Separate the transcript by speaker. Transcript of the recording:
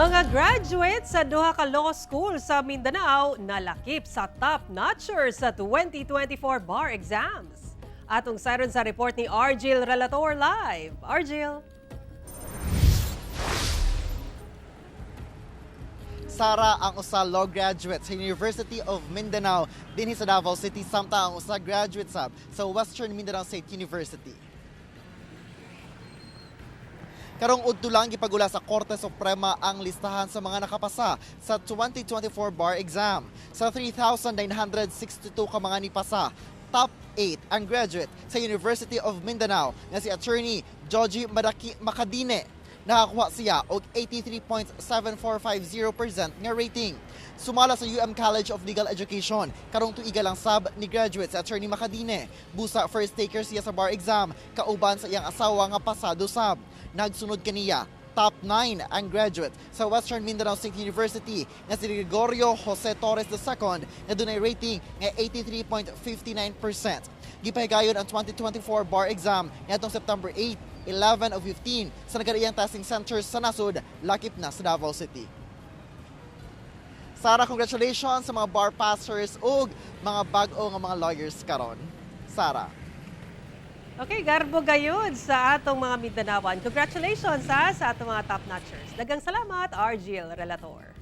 Speaker 1: Mga graduates sa duha ka law school sa Mindanao nalakip sa top notchers sa 2024 bar exams. Atong sayron sa report ni Argil Relator Live. Argil.
Speaker 2: Sara ang usa law graduate sa University of Mindanao dinhi sa Davao City samtang ang usa graduate sab sa Western Mindanao State University. Karong udto lang gipagula sa Korte Suprema ang listahan sa mga nakapasa sa 2024 bar exam. Sa 3,962 ka mga nipasa, top 8 ang graduate sa University of Mindanao nga si Attorney Joji Makadine. Nakakuha siya og 83.7450% nga rating. Sumala sa College of Legal Education, karong tuiga lang sab ni graduate sa Attorney Makadine. Busa first taker siya sa bar exam, kauban sa iyang asawa nga pasado sab. Nagsunod kaniya, top 9 ang graduate sa Western Mindanao State University nga si Gregorio Jose Torres II na dunay rating nga 83.59%. Gipahigayon ang 2024 bar exam nitong September 8, 11 o 15 sa nagkaraiyang testing centers sa nasud, lakip na sa Davao City. Sara, congratulations sa mga bar passers ug mga bag-o nga mga lawyers karon. Sara.
Speaker 1: Okay, garbo gayud sa atong mga Mindanaoan. Congratulations sa atong mga top notchers. Daghang salamat, Argil Relator.